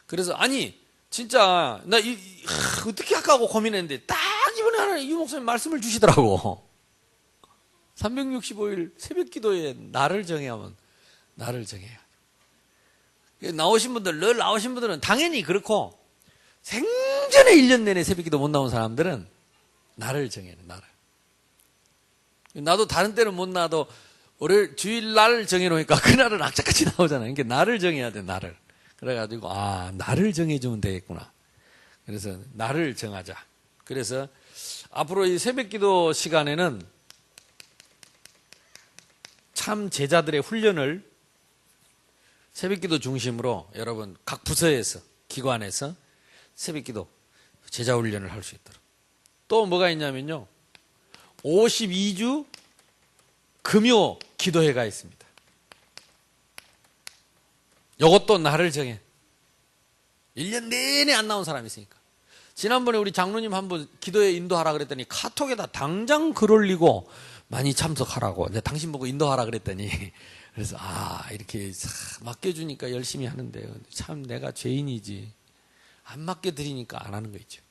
그래서 아니 진짜 나 어떻게 할까 하고 고민했는데 딱 이번에 하나 이 목사님 말씀을 주시더라고. 365일 새벽 기도의 날을 정해야만, 날을 정해야. 나오신 분들, 늘 나오신 분들은 당연히 그렇고, 생전에 1년 내내 새벽 기도 못 나온 사람들은 날을 정해야 돼, 날을. 나도 다른 때는 못 나도 월요일 주일날 정해놓으니까 그날은 악착같이 나오잖아요. 그러니까 날을 정해야 돼, 날을. 그래가지고 날을 정해주면 되겠구나. 그래서 날을 정하자. 그래서 앞으로 이 새벽기도 시간에는 참 제자들의 훈련을 새벽기도 중심으로 여러분 각 부서에서, 기관에서 새벽기도 제자 훈련을 할 수 있도록. 또 뭐가 있냐면요, 52주 금요 기도회가 있습니다. 이것도 날을 정해. 1년 내내 안 나온 사람이 있으니까. 지난번에 우리 장로님 한번 기도회 인도하라 그랬더니 카톡에다 당장 글 올리고 많이 참석하라고. 이제 당신 보고 인도하라 그랬더니, 그래서 이렇게 맡겨주니까 열심히 하는데 참 내가 죄인이지. 안 맡겨드리니까 안 하는 거 있죠.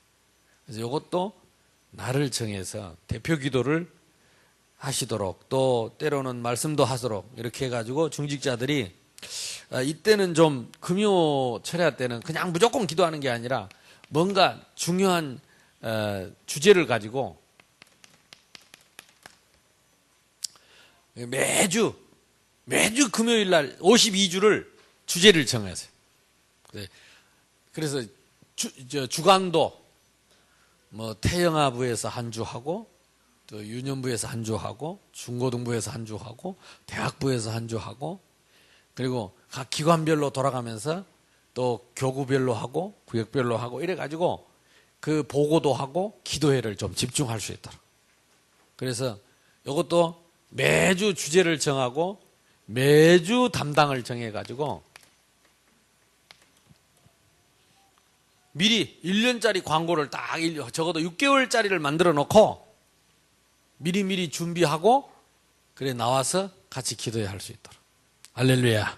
그래서 이것도 날을 정해서 대표 기도를 하시도록, 또 때로는 말씀도 하도록 이렇게 해가지고 중직자들이 이때는 좀 금요 철야 때는 그냥 무조건 기도하는 게 아니라 뭔가 중요한 주제를 가지고 매주 금요일 날 52주를 주제를 정하세요. 그래서 주간도 뭐 태영아부에서 한 주 하고, 또 유년부에서 한 주 하고, 중고등부에서 한 주 하고, 대학부에서 한 주 하고, 그리고 각 기관별로 돌아가면서 또 교구별로 하고 구역별로 하고 이래가지고 그 보고도 하고 기도회를 좀 집중할 수 있도록. 그래서 이것도 매주 주제를 정하고 매주 담당을 정해가지고 미리 1년짜리 광고를 딱 적어도 6개월짜리를 만들어 놓고 미리미리 준비하고, 그래 나와서 같이 기도회 할 수 있도록. 할렐루야.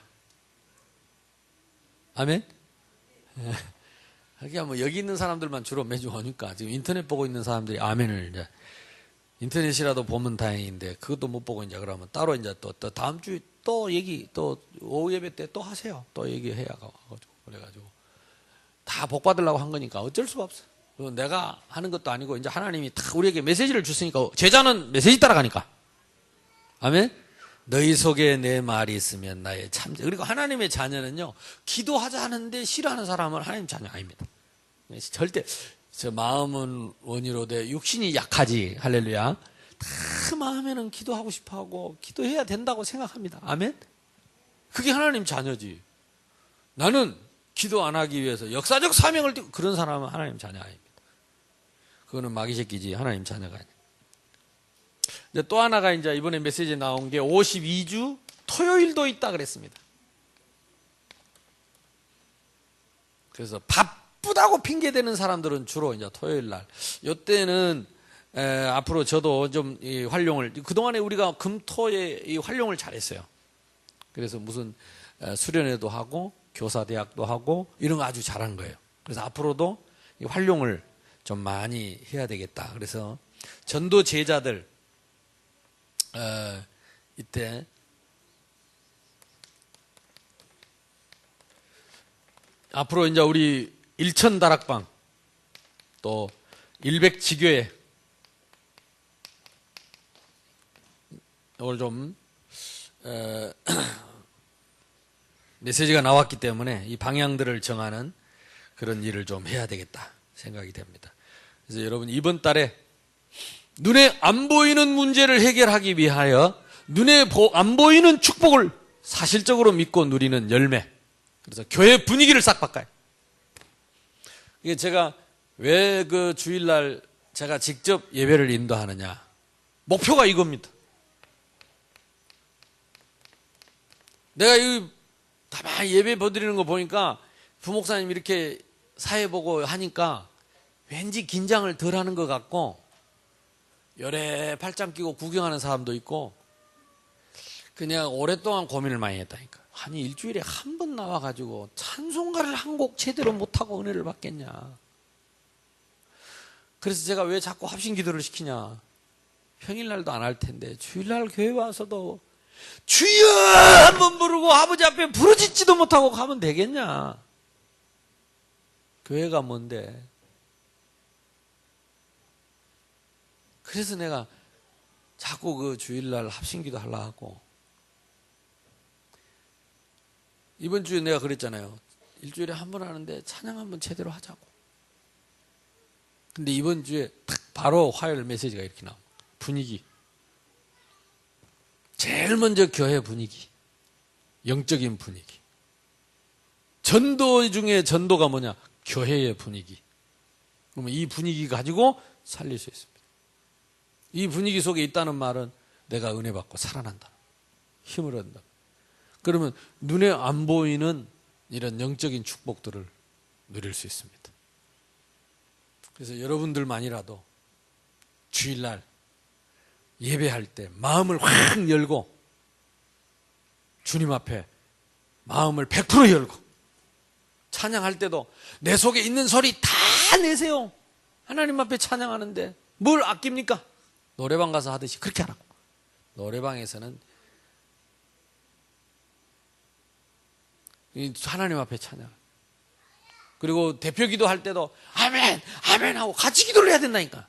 아멘. 그러니까 뭐 여기 있는 사람들만 주로 매주 오니까 지금 인터넷 보고 있는 사람들이 아멘을 이제 인터넷이라도 보면 다행인데 그것도 못 보고 이제 그러면 따로 이제 또 다음 주 또 얘기, 또 오후 예배 때 또 하세요. 또 얘기해야 가지고. 그래가지고. 다 복 받으려고 한 거니까 어쩔 수가 없어. 내가 하는 것도 아니고, 이제 하나님이 다 우리에게 메시지를 줬으니까, 제자는 메시지 따라가니까. 아멘? 너희 속에 내 말이 있으면 나의 참자. 그리고 하나님의 자녀는요, 기도하자 하는데 싫어하는 사람은 하나님 자녀 아닙니다. 절대, 저 마음은 원이로되 육신이 약하지. 할렐루야. 다 마음에는 기도하고 싶어 하고, 기도해야 된다고 생각합니다. 아멘? 그게 하나님 자녀지. 나는 기도 안 하기 위해서 역사적 사명을 띠고, 그런 사람은 하나님 자녀 아닙니다. 그거는 마귀 새끼지, 하나님 자녀가 아니에요. 이제 또 하나가 이제 이번에 메시지에 나온 게 52주 토요일도 있다 그랬습니다. 그래서 바쁘다고 핑계대는 사람들은 주로 이제 토요일 날. 이때는 앞으로 저도 좀 이 활용을, 그동안에 우리가 금토에 이 활용을 잘했어요. 그래서 무슨 수련회도 하고 교사대학도 하고 이런 거 아주 잘한 거예요. 그래서 앞으로도 이 활용을 좀 많이 해야 되겠다. 그래서 전도 제자들 이때 앞으로 이제 우리 일천다락방 또 일백지교회 오늘 좀 메시지가 나왔기 때문에 이 방향들을 정하는 그런 일을 좀 해야 되겠다 생각이 됩니다. 그래서 여러분 이번 달에 눈에 안 보이는 문제를 해결하기 위하여 눈에 안 보이는 축복을 사실적으로 믿고 누리는 열매. 그래서 교회 분위기를 싹 바꿔요. 이게 제가 왜 그 주일날 제가 직접 예배를 인도하느냐. 목표가 이겁니다. 내가 이 가만히 예배 보드리는 거 보니까 부목사님 이렇게 사회 보고 하니까 왠지 긴장을 덜 하는 것 같고 열에 팔짱 끼고 구경하는 사람도 있고 그냥 오랫동안 고민을 많이 했다니까. 아니 일주일에 한 번 나와가지고 찬송가를 한 곡 제대로 못하고 은혜를 받겠냐. 그래서 제가 왜 자꾸 합심 기도를 시키냐. 평일날도 안 할 텐데 주일날 교회 와서도 주여 한번 부르고 아버지 앞에 부르짖지도 못하고 가면 되겠냐. 교회가 뭔데. 그래서 내가 자꾸 그 주일날 합심기도 하려고 하고 이번 주에 내가 그랬잖아요. 일주일에 한 번 하는데 찬양 한번 제대로 하자고. 근데 이번 주에 딱 바로 화요일 메시지가 이렇게 나옵니다. 분위기. 제일 먼저 교회 분위기. 영적인 분위기. 전도 중에 전도가 뭐냐? 교회의 분위기. 그러면 이 분위기 가지고 살릴 수 있습니다. 이 분위기 속에 있다는 말은 내가 은혜 받고 살아난다. 힘을 얻는다. 그러면 눈에 안 보이는 이런 영적인 축복들을 누릴 수 있습니다. 그래서 여러분들만이라도 주일날 예배할 때 마음을 확 열고 주님 앞에 마음을 100% 열고 찬양할 때도 내 속에 있는 소리 다 내세요. 하나님 앞에 찬양하는데 뭘 아낍니까? 노래방 가서 하듯이 그렇게 하라고. 노래방에서는 하나님 앞에 찬양. 그리고 대표 기도할 때도 아멘, 아멘 하고 같이 기도를 해야 된다니까.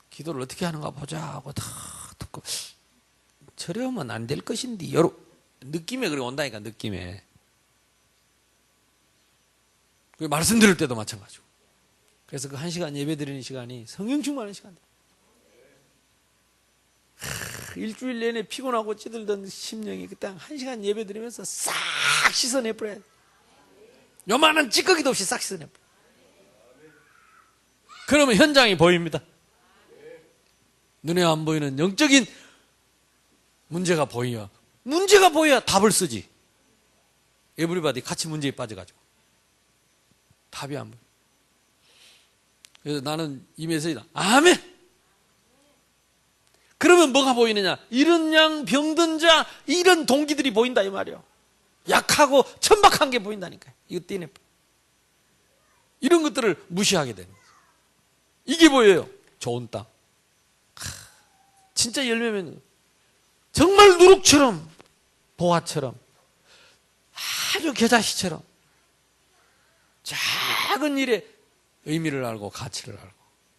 기도를 어떻게 하는가 보자 하고 다 듣고 저러면 안 될 것인데 여러 느낌에 그래 온다니까. 느낌에. 말씀 들을 때도 마찬가지고. 그래서 그 1시간 예배 드리는 시간이 성령 충만한 시간이에요. 일주일 내내 피곤하고 찌들던 심령이 그때 1시간 예배 드리면서 싹 씻어내버려야 돼. 요만한 찌꺼기도 없이 싹 씻어내버려. 그러면 현장이 보입니다. 눈에 안 보이는 영적인 문제가 보여야. 문제가 보여야 답을 쓰지. 에브리바디 같이 문제에 빠져가지고 답이 안 보여. 그래서 나는 이 메시지다. 아멘. 그러면 뭐가 보이느냐? 이런 양 병든 자 이런 동기들이 보인다 이 말이요. 약하고 천박한 게 보인다니까요. 이거 떼내. 이런 것들을 무시하게 되는 거예요. 이게 보여요. 좋은 땅. 진짜 열매면 정말 누룩처럼, 보화처럼, 아주 겨자씨처럼 작은 일에 의미를 알고 가치를 알고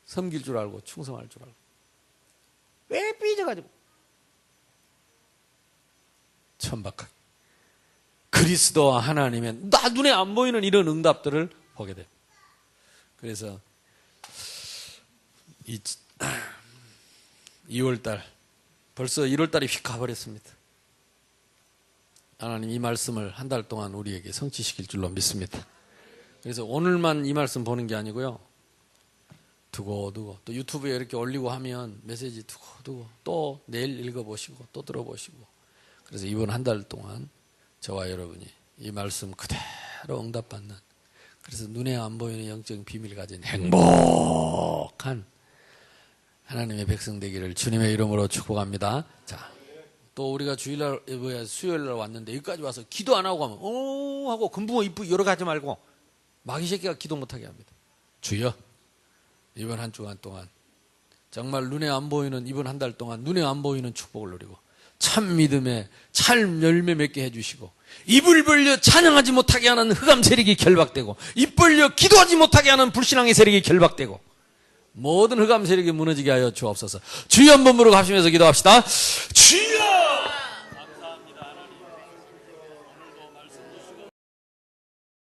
섬길 줄 알고 충성할 줄 알고 왜 삐져가지고 천박하게 그리스도와 하나님의 나 눈에 안 보이는 이런 응답들을 보게 됩니다. 그래서 2월달 벌써 1월달이 휙 가버렸습니다. 하나님 이 말씀을 한 달 동안 우리에게 성취시킬 줄로 믿습니다. 그래서 오늘만 이 말씀 보는 게 아니고요. 두고두고 또 유튜브에 이렇게 올리고 하면 메시지 두고두고 또 내일 읽어보시고 또 들어보시고 그래서 이번 한 달 동안 저와 여러분이 이 말씀 그대로 응답받는 그래서 눈에 안 보이는 영적 비밀 가진 행복한 하나님의 백성 되기를 주님의 이름으로 축복합니다. 자, 또 우리가 수요일날 왔는데 여기까지 와서 기도 안 하고 가면 하고 금붕어 이쁘게 여러 가지 말고 마귀 새끼가 기도 못하게 합니다. 주여 이번 한 주간 동안 정말 눈에 안 보이는 이번 한 달 동안 눈에 안 보이는 축복을 누리고 참 믿음에 참 열매 맺게 해주시고 입을 벌려 찬양하지 못하게 하는 흑암 세력이 결박되고 입 벌려 기도하지 못하게 하는 불신앙의 세력이 결박되고 모든 흑암 세력이 무너지게 하여 주옵소서. 주여 한번 부르고 합심해서 기도합시다. 주여